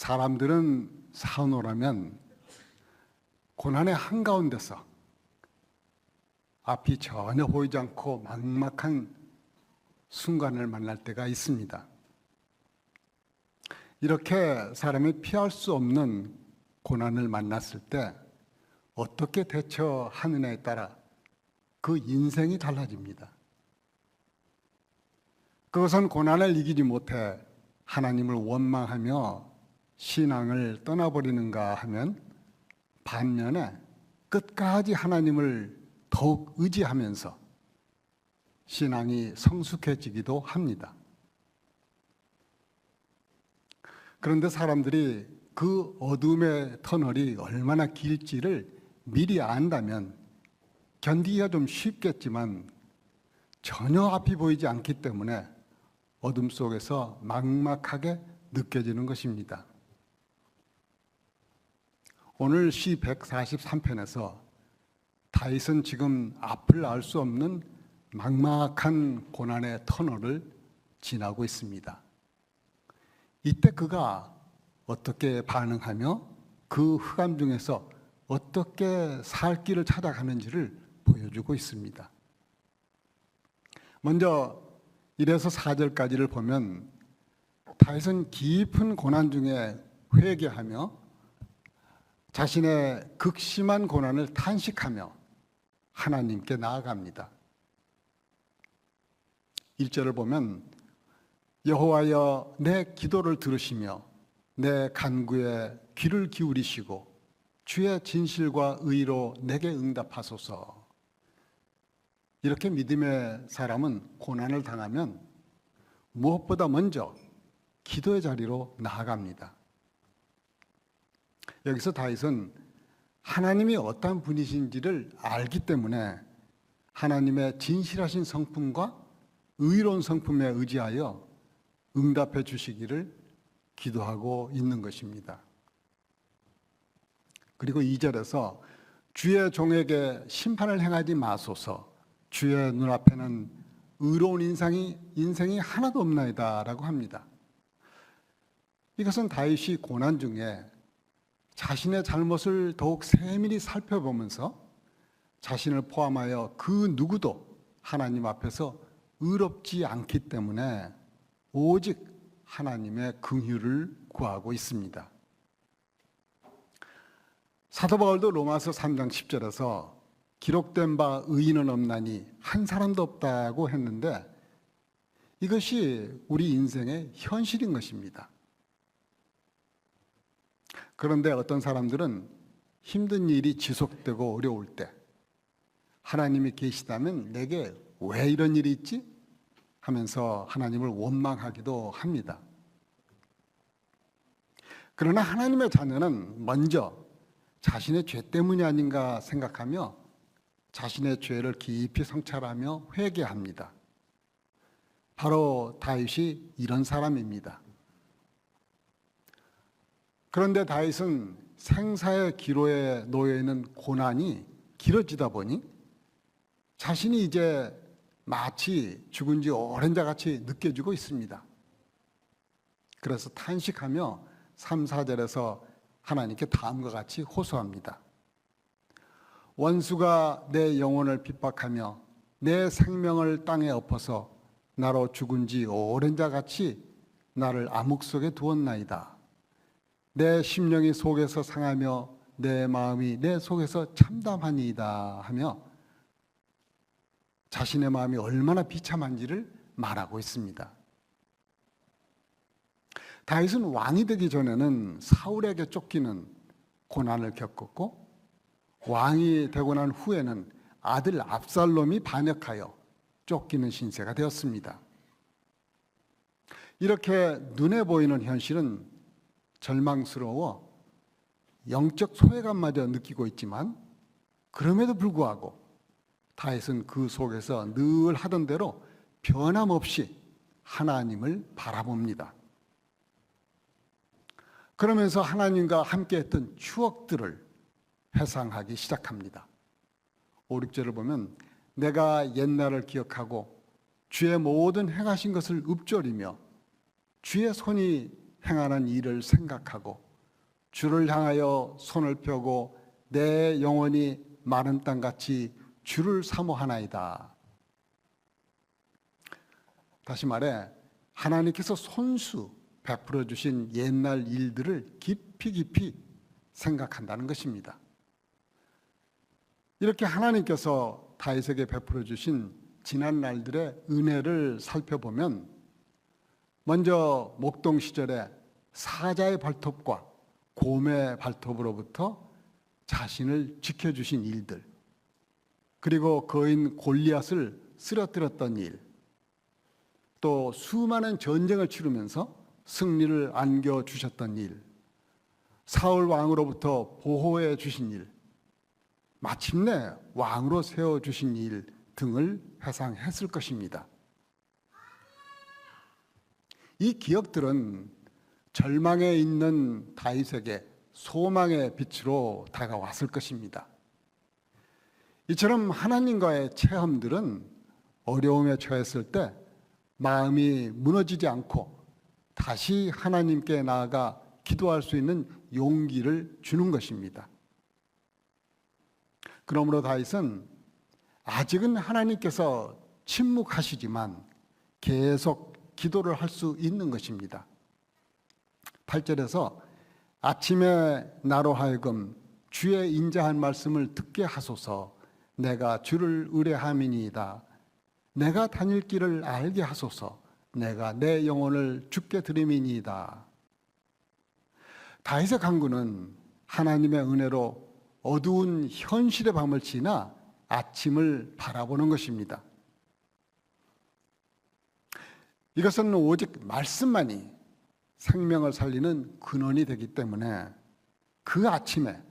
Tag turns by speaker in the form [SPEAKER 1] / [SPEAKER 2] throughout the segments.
[SPEAKER 1] 사람들은 사노라면 고난의 한가운데서 앞이 전혀 보이지 않고 막막한 순간을 만날 때가 있습니다. 이렇게 사람이 피할 수 없는 고난을 만났을 때 어떻게 대처하느냐에 따라 그 인생이 달라집니다. 그것은 고난을 이기지 못해 하나님을 원망하며 신앙을 떠나버리는가 하면 반면에 끝까지 하나님을 더욱 의지하면서 신앙이 성숙해지기도 합니다. 그런데 사람들이 그 어둠의 터널이 얼마나 길지를 미리 안다면 견디기가 좀 쉽겠지만 전혀 앞이 보이지 않기 때문에 어둠 속에서 막막하게 느껴지는 것입니다. 오늘 시 143편에서 다윗은 지금 앞을 알 수 없는 막막한 고난의 터널을 지나고 있습니다. 이때 그가 어떻게 반응하며 그 흑암 중에서 어떻게 살 길을 찾아가는지를 보여주고 있습니다. 먼저 1에서 4절까지를 보면 다윗은 깊은 고난 중에 회개하며 자신의 극심한 고난을 탄식하며 하나님께 나아갑니다. 1절을 보면 여호와여 내 기도를 들으시며 내 간구에 귀를 기울이시고 주의 진실과 의로 내게 응답하소서. 이렇게 믿음의 사람은 고난을 당하면 무엇보다 먼저 기도의 자리로 나아갑니다. 여기서 다윗은 하나님이 어떤 분이신지를 알기 때문에 하나님의 진실하신 성품과 의로운 성품에 의지하여 응답해 주시기를 기도하고 있는 것입니다. 그리고 2절에서 주의 종에게 심판을 행하지 마소서, 주의 눈앞에는 의로운 인생이 하나도 없나이다 라고 합니다. 이것은 다윗이 고난 중에 자신의 잘못을 더욱 세밀히 살펴보면서 자신을 포함하여 그 누구도 하나님 앞에서 의롭지 않기 때문에 오직 하나님의 긍휼을 구하고 있습니다. 사도 바울도 로마서 3장 10절에서 기록된 바 의인은 없나니 한 사람도 없다고 했는데 이것이 우리 인생의 현실인 것입니다. 그런데 어떤 사람들은 힘든 일이 지속되고 어려울 때 하나님이 계시다면 내게 왜 이런 일이 있지? 하면서 하나님을 원망하기도 합니다. 그러나 하나님의 자녀는 먼저 자신의 죄 때문이 아닌가 생각하며 자신의 죄를 깊이 성찰하며 회개합니다. 바로 다윗이 이런 사람입니다. 그런데 다윗은 생사의 기로에 놓여 있는 고난이 길어지다 보니 자신이 이제 마치 죽은 지 오랜 자 같이 느껴지고 있습니다. 그래서 탄식하며 3, 4절에서 하나님께 다음과 같이 호소합니다. 원수가 내 영혼을 핍박하며 내 생명을 땅에 엎어서 나로 죽은 지 오랜 자 같이 나를 암흑 속에 두었나이다. 내 심령이 속에서 상하며 내 마음이 내 속에서 참담하니이다 하며 자신의 마음이 얼마나 비참한지를 말하고 있습니다. 다윗은 왕이 되기 전에는 사울에게 쫓기는 고난을 겪었고 왕이 되고 난 후에는 아들 압살롬이 반역하여 쫓기는 신세가 되었습니다. 이렇게 눈에 보이는 현실은 절망스러워 영적 소외감마저 느끼고 있지만 그럼에도 불구하고 다윗은 그 속에서 늘 하던 대로 변함없이 하나님을 바라봅니다. 그러면서 하나님과 함께 했던 추억들을 회상하기 시작합니다. 5, 6절을 보면 내가 옛날을 기억하고 주의 모든 행하신 것을 읊조리며 주의 손이 행하는 일을 생각하고 주를 향하여 손을 펴고 내 영혼이 마른 땅같이 주를 사모하나이다. 다시 말해 하나님께서 손수 베풀어 주신 옛날 일들을 깊이 생각한다는 것입니다. 이렇게 하나님께서 다윗에게 베풀어 주신 지난 날들의 은혜를 살펴보면 먼저 목동 시절에 사자의 발톱과 곰의 발톱으로부터 자신을 지켜주신 일들, 그리고 거인 골리앗을 쓰러뜨렸던 일, 또 수많은 전쟁을 치르면서 승리를 안겨주셨던 일, 사울 왕으로부터 보호해 주신 일, 마침내 왕으로 세워주신 일 등을 회상했을 것입니다. 이 기억들은 절망에 있는 다윗에게 소망의 빛으로 다가왔을 것입니다. 이처럼 하나님과의 체험들은 어려움에 처했을 때 마음이 무너지지 않고 다시 하나님께 나아가 기도할 수 있는 용기를 주는 것입니다. 그러므로 다윗은 아직은 하나님께서 침묵하시지만 계속 기도를 할 수 있는 것입니다. 8절에서 아침에 나로 하여금 주의 인자한 말씀을 듣게 하소서. 내가 주를 의뢰함이니이다. 내가 다닐 길을 알게 하소서. 내가 내 영혼을 주께 드림이니이다. 다윗의 간구는 하나님의 은혜로 어두운 현실의 밤을 지나 아침을 바라보는 것입니다. 이것은 오직 말씀만이 생명을 살리는 근원이 되기 때문에 그 아침에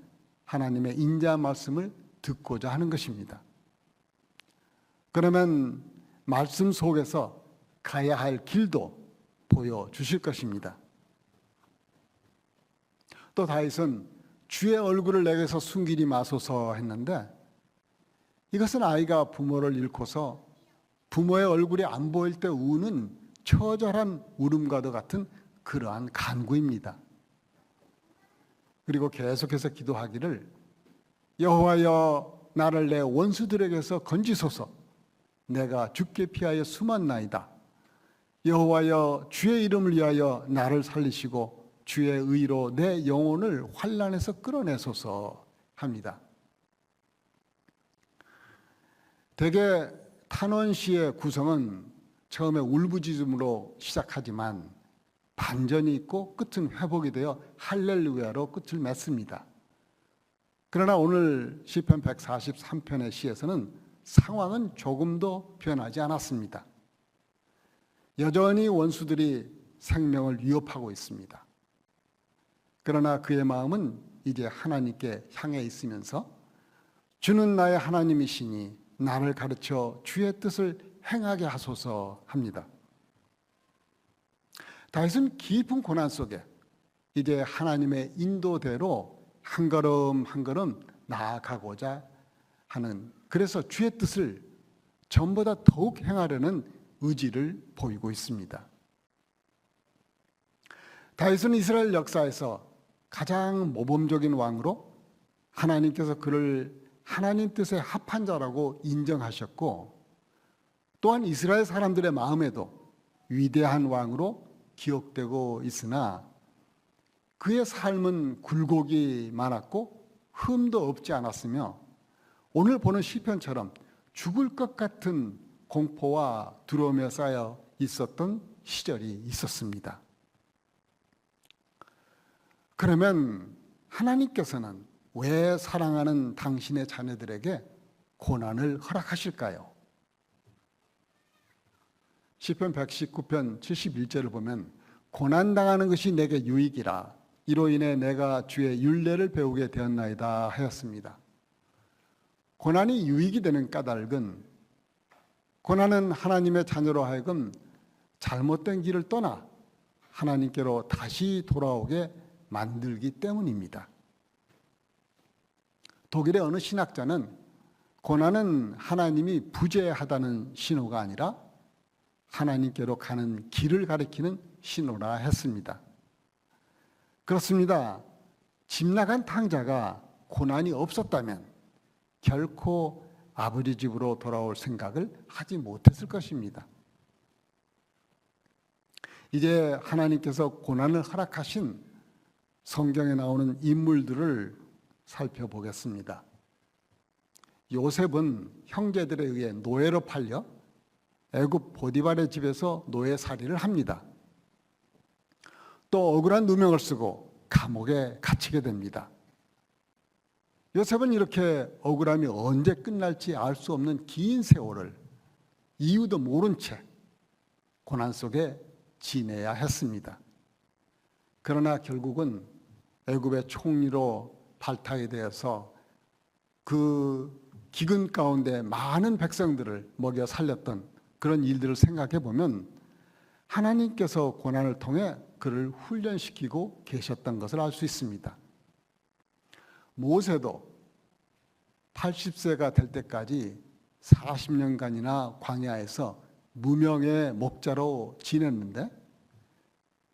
[SPEAKER 1] 하나님의 인자한 말씀을 듣고자 하는 것입니다. 그러면 말씀 속에서 가야 할 길도 보여주실 것입니다. 또 다윗은 주의 얼굴을 내게서 숨기지 마소서 했는데, 이것은 아이가 부모를 잃고서 부모의 얼굴이 안 보일 때 우는 처절한 울음과도 같은 그러한 간구입니다. 그리고 계속해서 기도하기를 여호와여 나를 내 원수들에게서 건지소서. 내가 주께 피하여 숨었나이다. 여호와여 주의 이름을 위하여 나를 살리시고 주의 의로 내 영혼을 환난에서 끌어내소서 합니다. 대개 탄원시의 구성은 처음에 울부짖음으로 시작하지만 반전이 있고 끝은 회복이 되어 할렐루야로 끝을 맺습니다. 그러나 오늘 시편 143편의 시에서는 상황은 조금도 변하지 않았습니다. 여전히 원수들이 생명을 위협하고 있습니다. 그러나 그의 마음은 이제 하나님께 향해 있으면서 주는 나의 하나님이시니 나를 가르쳐 주의 뜻을 행하게 하소서 합니다. 다윗은 깊은 고난 속에 이제 하나님의 인도대로 한 걸음 한 걸음 나아가고자 하는, 그래서 주의 뜻을 전보다 더욱 행하려는 의지를 보이고 있습니다. 다윗은 이스라엘 역사에서 가장 모범적인 왕으로 하나님께서 그를 하나님 뜻에 합한 자라고 인정하셨고, 또한 이스라엘 사람들의 마음에도 위대한 왕으로 기억되고 있으나 그의 삶은 굴곡이 많았고 흠도 없지 않았으며 오늘 보는 시편처럼 죽을 것 같은 공포와 두려움에 쌓여 있었던 시절이 있었습니다. 그러면 하나님께서는 왜 사랑하는 당신의 자녀들에게 고난을 허락하실까요? 시편 119편 71절을 보면 고난당하는 것이 내게 유익이라 이로 인해 내가 주의 율례를 배우게 되었나이다 하였습니다. 고난이 유익이 되는 까닭은 고난은 하나님의 자녀로 하여금 잘못된 길을 떠나 하나님께로 다시 돌아오게 만들기 때문입니다. 독일의 어느 신학자는 고난은 하나님이 부재하다는 신호가 아니라 하나님께로 가는 길을 가리키는 신호라 했습니다. 그렇습니다. 집 나간 탕자가 고난이 없었다면 결코 아버지 집으로 돌아올 생각을 하지 못했을 것입니다. 이제 하나님께서 고난을 허락하신 성경에 나오는 인물들을 살펴보겠습니다. 요셉은 형제들에 의해 노예로 팔려 애굽 보디발의 집에서 노예살이를 합니다. 또 억울한 누명을 쓰고 감옥에 갇히게 됩니다. 요셉은 이렇게 억울함이 언제 끝날지 알 수 없는 긴 세월을 이유도 모른 채 고난 속에 지내야 했습니다. 그러나 결국은 애굽의 총리로 발탁이 되어서 그 기근 가운데 많은 백성들을 먹여 살렸던 그런 일들을 생각해 보면 하나님께서 고난을 통해 그를 훈련시키고 계셨던 것을 알 수 있습니다. 모세도 80세가 될 때까지 40년간이나 광야에서 무명의 목자로 지냈는데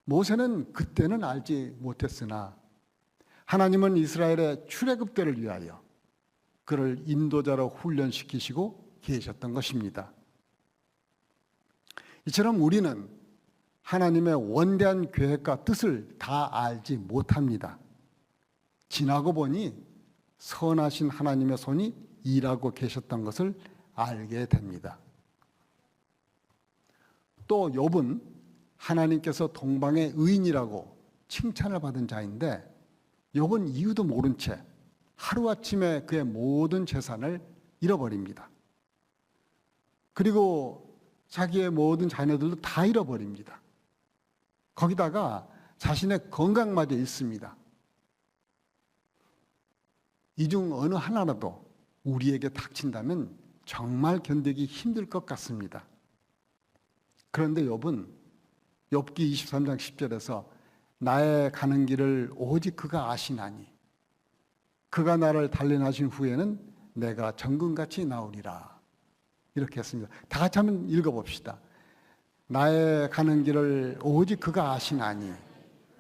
[SPEAKER 1] 모세는 그때는 알지 못했으나 하나님은 이스라엘의 출애굽대를 위하여 그를 인도자로 훈련시키시고 계셨던 것입니다. 이처럼 우리는 하나님의 원대한 계획과 뜻을 다 알지 못합니다. 지나고 보니 선하신 하나님의 손이 일하고 계셨던 것을 알게 됩니다. 또 욥은 하나님께서 동방의 의인이라고 칭찬을 받은 자인데 욥은 이유도 모른 채 하루아침에 그의 모든 재산을 잃어버립니다. 그리고 자기의 모든 자녀들도 다 잃어버립니다. 거기다가 자신의 건강마저 잃습니다. 이 중 어느 하나라도 우리에게 닥친다면 정말 견디기 힘들 것 같습니다. 그런데 욥은 욥기 23장 10절에서 나의 가는 길을 오직 그가 아시나니 그가 나를 단련하신 후에는 내가 정금같이 나오리라. 이렇게 했습니다. 다 같이 한번 읽어봅시다. 나의 가는 길을 오직 그가 아시나니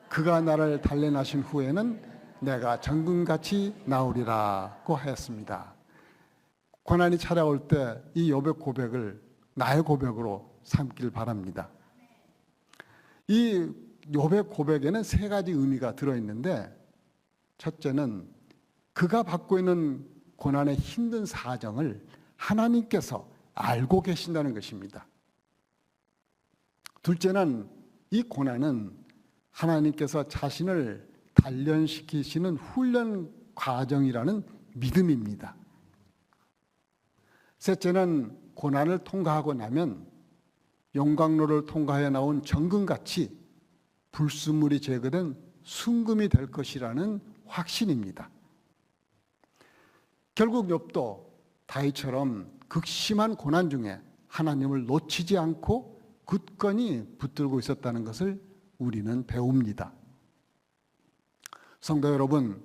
[SPEAKER 1] 그가 나를 단련하신 후에는 내가 정금같이 나오리라고 하였습니다. 고난이 찾아올 때 이 욥의 고백을 나의 고백으로 삼길 바랍니다. 이 욥의 고백에는 세 가지 의미가 들어있는데 첫째는 그가 받고 있는 고난의 힘든 사정을 하나님께서 알고 계신다는 것입니다. 둘째는 이 고난은 하나님께서 자신을 단련시키시는 훈련 과정이라는 믿음입니다. 셋째는 고난을 통과하고 나면 용광로를 통과해 나온 정금같이 불순물이 제거된 순금이 될 것이라는 확신입니다. 결국 욥도 다윗처럼 극심한 고난 중에 하나님을 놓치지 않고 굳건히 붙들고 있었다는 것을 우리는 배웁니다. 성도 여러분,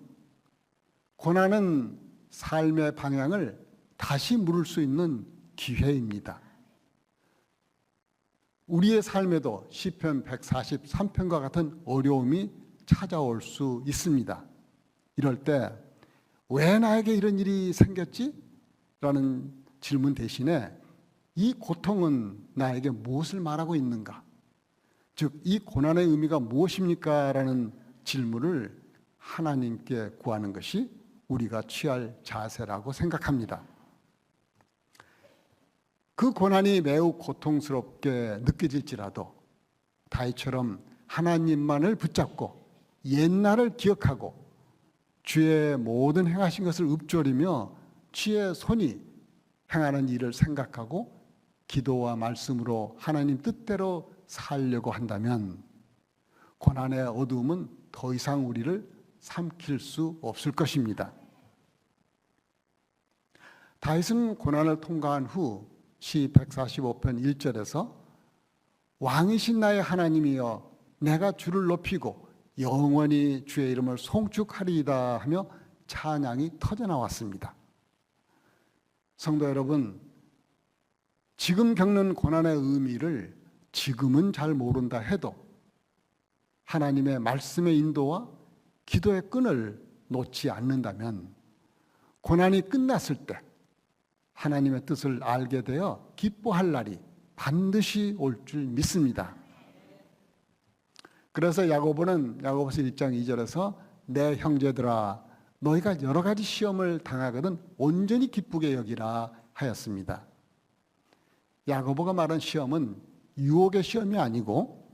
[SPEAKER 1] 고난은 삶의 방향을 다시 물을 수 있는 기회입니다. 우리의 삶에도 시편 143편과 같은 어려움이 찾아올 수 있습니다. 이럴 때 왜 나에게 이런 일이 생겼지? 라는 질문 대신에 이 고통은 나에게 무엇을 말하고 있는가? 즉, 이 고난의 의미가 무엇입니까? 라는 질문을 하나님께 구하는 것이 우리가 취할 자세라고 생각합니다. 그 고난이 매우 고통스럽게 느껴질지라도 다윗처럼 하나님만을 붙잡고 옛날을 기억하고 주의 모든 행하신 것을 읊조리며 주의 손이 행하는 일을 생각하고 기도와 말씀으로 하나님 뜻대로 살려고 한다면 고난의 어두움은 더 이상 우리를 삼킬 수 없을 것입니다. 다윗은 고난을 통과한 후 시 145편 1절에서 왕이신 나의 하나님이여 내가 주를 높이고 영원히 주의 이름을 송축하리이다 하며 찬양이 터져나왔습니다. 성도 여러분, 지금 겪는 고난의 의미를 지금은 잘 모른다 해도 하나님의 말씀의 인도와 기도의 끈을 놓지 않는다면 고난이 끝났을 때 하나님의 뜻을 알게 되어 기뻐할 날이 반드시 올 줄 믿습니다. 그래서 야고보는 야고보서 1장 2절에서 내 형제들아 너희가 여러 가지 시험을 당하거든 온전히 기쁘게 여기라 하였습니다. 야고보가 말한 시험은 유혹의 시험이 아니고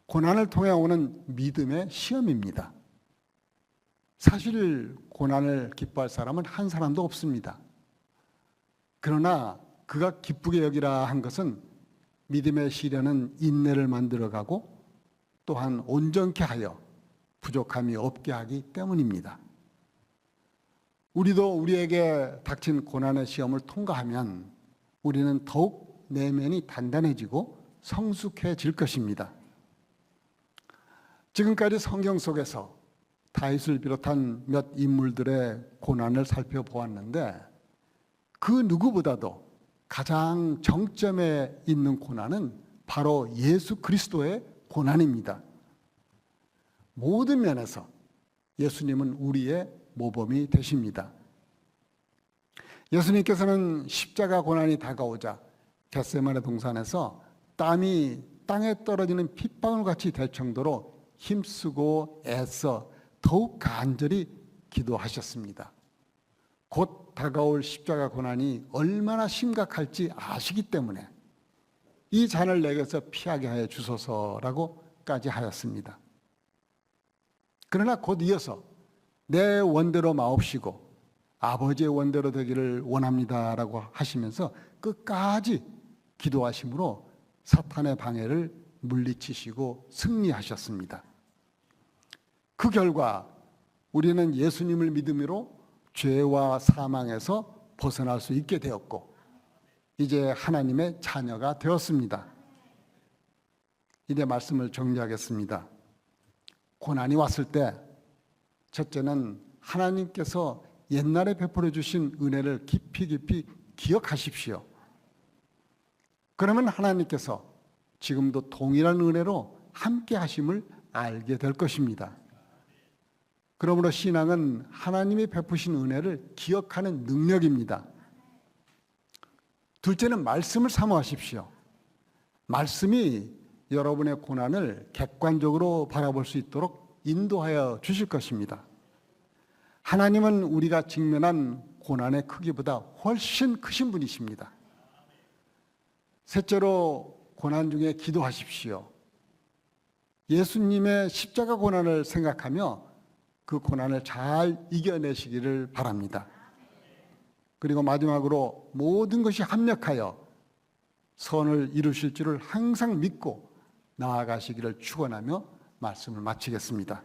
[SPEAKER 1] 고난을 통해 오는 믿음의 시험입니다. 사실 고난을 기뻐할 사람은 한 사람도 없습니다. 그러나 그가 기쁘게 여기라 한 것은 믿음의 시련은 인내를 만들어가고 또한 온전케 하여 부족함이 없게 하기 때문입니다. 우리도 우리에게 닥친 고난의 시험을 통과하면 우리는 더욱 내면이 단단해지고 성숙해질 것입니다. 지금까지 성경 속에서 다윗을 비롯한 몇 인물들의 고난을 살펴보았는데 그 누구보다도 가장 정점에 있는 고난은 바로 예수 그리스도의 고난입니다. 모든 면에서 예수님은 우리의 모범이 되십니다. 예수님께서는 십자가 고난이 다가오자 겟세마네 동산에서 땀이 땅에 떨어지는 핏방울같이 될 정도로 힘쓰고 애써 더욱 간절히 기도하셨습니다. 곧 다가올 십자가 고난이 얼마나 심각할지 아시기 때문에 이 잔을 내게서 피하게 하여 주소서라고까지 하였습니다. 그러나 곧 이어서 내 원대로 마옵시고 아버지의 원대로 되기를 원합니다라고 하시면서 끝까지 기도하심으로 사탄의 방해를 물리치시고 승리하셨습니다. 그 결과 우리는 예수님을 믿음으로 죄와 사망에서 벗어날 수 있게 되었고 이제 하나님의 자녀가 되었습니다. 이제 말씀을 정리하겠습니다. 고난이 왔을 때 첫째는 하나님께서 옛날에 베풀어 주신 은혜를 깊이 기억하십시오. 그러면 하나님께서 지금도 동일한 은혜로 함께 하심을 알게 될 것입니다. 그러므로 신앙은 하나님이 베푸신 은혜를 기억하는 능력입니다. 둘째는 말씀을 사모하십시오. 말씀이 여러분의 고난을 객관적으로 바라볼 수 있도록 인도하여 주실 것입니다. 하나님은 우리가 직면한 고난의 크기보다 훨씬 크신 분이십니다. 셋째로 고난 중에 기도하십시오. 예수님의 십자가 고난을 생각하며 그 고난을 잘 이겨내시기를 바랍니다. 그리고 마지막으로 모든 것이 합력하여 선을 이루실 줄을 항상 믿고 나아가시기를 축원하며 말씀을 마치겠습니다.